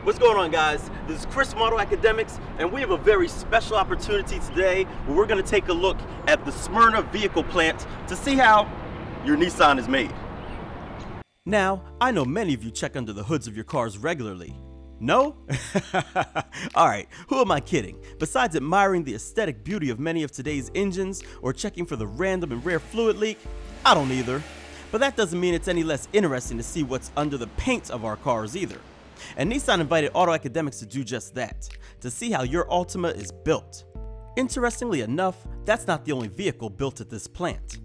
What's going on, guys? This is Chris from AutoAcademics, and we have a very special opportunity today where we're going to take a look at the Smyrna vehicle plant to see how your Nissan is made. Now, I know many of you check under the hoods of your cars regularly. No? Alright, who am I kidding? Besides admiring the aesthetic beauty of many of today's engines or checking for the random and rare fluid leak, I don't either. But that doesn't mean it's any less interesting to see what's under the paint of our cars either. And Nissan invited AutoAcademics to do just that, to see how your Altima is built. Interestingly enough, that's not the only vehicle built at this plant.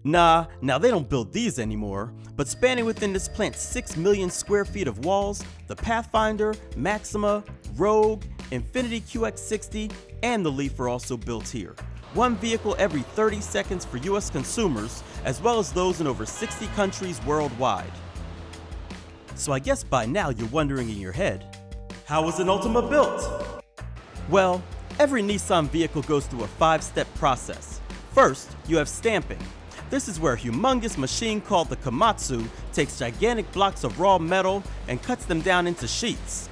Now they don't build these anymore, but spanning within this plant's 6 million square feet of walls, the Pathfinder, Maxima, Rogue, Infiniti QX60, and the Leaf are also built here. One vehicle every 30 seconds for US consumers, as well as those in over 60 countries worldwide. So I guess by now you're wondering in your head, how was an Altima built? Well, every Nissan vehicle goes through a 5-step process. First, you have stamping. This is where a humongous machine called the Komatsu takes gigantic blocks of raw metal and cuts them down into sheets.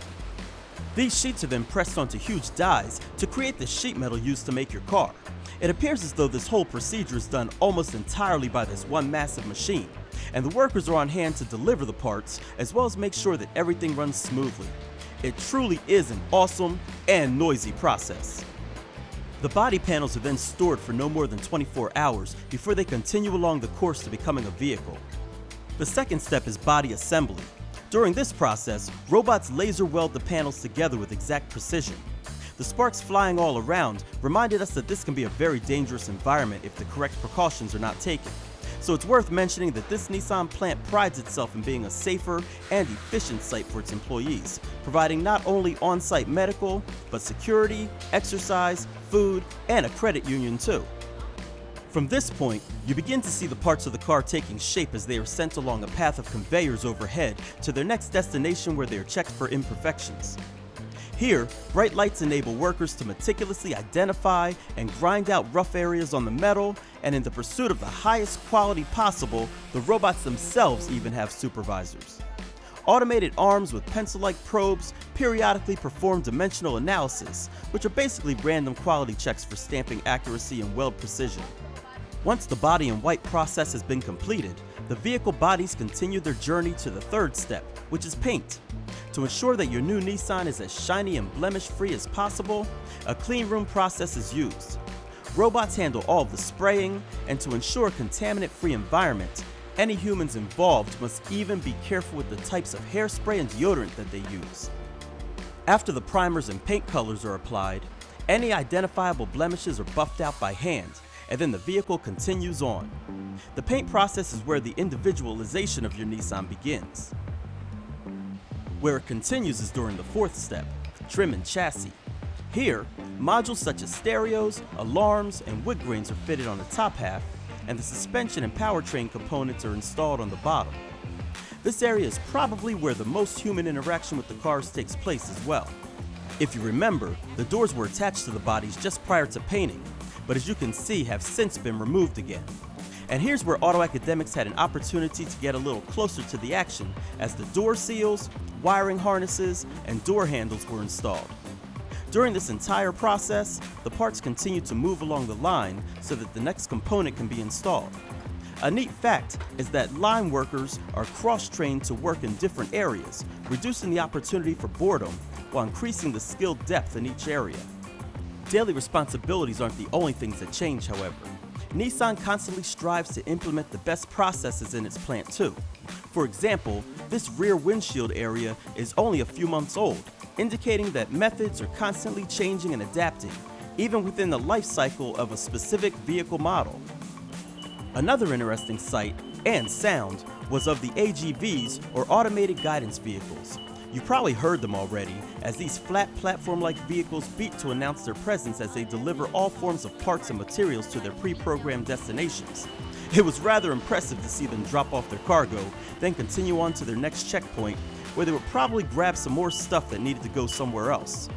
These sheets are then pressed onto huge dies to create the sheet metal used to make your car. It appears as though this whole procedure is done almost entirely by this one massive machine, and the workers are on hand to deliver the parts as well as make sure that everything runs smoothly. It truly is an awesome and noisy process. The body panels are then stored for no more than 24 hours before they continue along the course to becoming a vehicle. The second step is body assembly. During this process, robots laser weld the panels together with exact precision. The sparks flying all around reminded us that this can be a very dangerous environment if the correct precautions are not taken. So it's worth mentioning that this Nissan plant prides itself in being a safer and efficient site for its employees, providing not only on-site medical, but security, exercise, food, and a credit union too. From this point, you begin to see the parts of the car taking shape as they are sent along a path of conveyors overhead to their next destination where they are checked for imperfections. Here, bright lights enable workers to meticulously identify and grind out rough areas on the metal, and in the pursuit of the highest quality possible, the robots themselves even have supervisors. Automated arms with pencil-like probes periodically perform dimensional analysis, which are basically random quality checks for stamping accuracy and weld precision. Once the body and white process has been completed, the vehicle bodies continue their journey to the third step, which is paint. To ensure that your new Nissan is as shiny and blemish-free as possible, a clean room process is used. Robots handle all of the spraying, and to ensure a contaminant-free environment, any humans involved must even be careful with the types of hairspray and deodorant that they use. After the primers and paint colors are applied, any identifiable blemishes are buffed out by hand, and then the vehicle continues on. The paint process is where the individualization of your Nissan begins. Where it continues is during the fourth step, trim and chassis. Here, modules such as stereos, alarms, and wood grains are fitted on the top half, and the suspension and powertrain components are installed on the bottom. This area is probably where the most human interaction with the cars takes place as well. If you remember, the doors were attached to the bodies just prior to painting, but as you can see have since been removed again. And here's where AutoAcademics had an opportunity to get a little closer to the action as the door seals, wiring harnesses, and door handles were installed. During this entire process, the parts continue to move along the line so that the next component can be installed. A neat fact is that line workers are cross-trained to work in different areas, reducing the opportunity for boredom while increasing the skill depth in each area. Daily responsibilities aren't the only things that change, however. Nissan constantly strives to implement the best processes in its plant too. For example, this rear windshield area is only a few months old, indicating that methods are constantly changing and adapting, even within the life cycle of a specific vehicle model. Another interesting sight and sound was of the AGVs, or automated guidance vehicles. You've probably heard them already, as these flat platform-like vehicles beep to announce their presence as they deliver all forms of parts and materials to their pre-programmed destinations. It was rather impressive to see them drop off their cargo, then continue on to their next checkpoint, where they would probably grab some more stuff that needed to go somewhere else.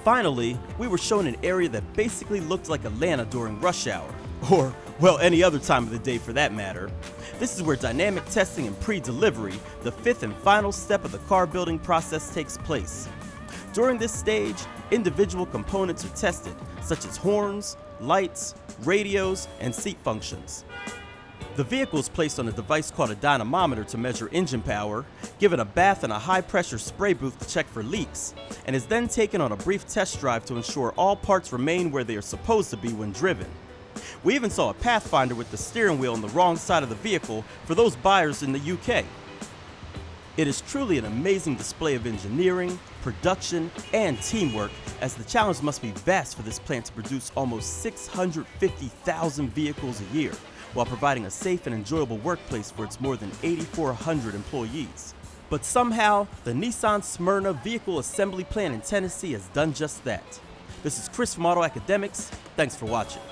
Finally, we were shown an area that basically looked like Atlanta during rush hour, or, well, any other time of the day for that matter. This is where dynamic testing and pre-delivery, the fifth and final step of the car building process, takes place. During this stage, individual components are tested, such as horns, lights, radios, and seat functions. The vehicle is placed on a device called a dynamometer to measure engine power, given a bath in a high-pressure spray booth to check for leaks, and is then taken on a brief test drive to ensure all parts remain where they are supposed to be when driven. We even saw a Pathfinder with the steering wheel on the wrong side of the vehicle for those buyers in the UK. It is truly an amazing display of engineering, production, and teamwork, as the challenge must be vast for this plant to produce almost 650,000 vehicles a year, while providing a safe and enjoyable workplace for its more than 8,400 employees. But somehow, the Nissan Smyrna Vehicle Assembly Plant in Tennessee has done just that. This is Chris from AutoAcademics. Thanks for watching.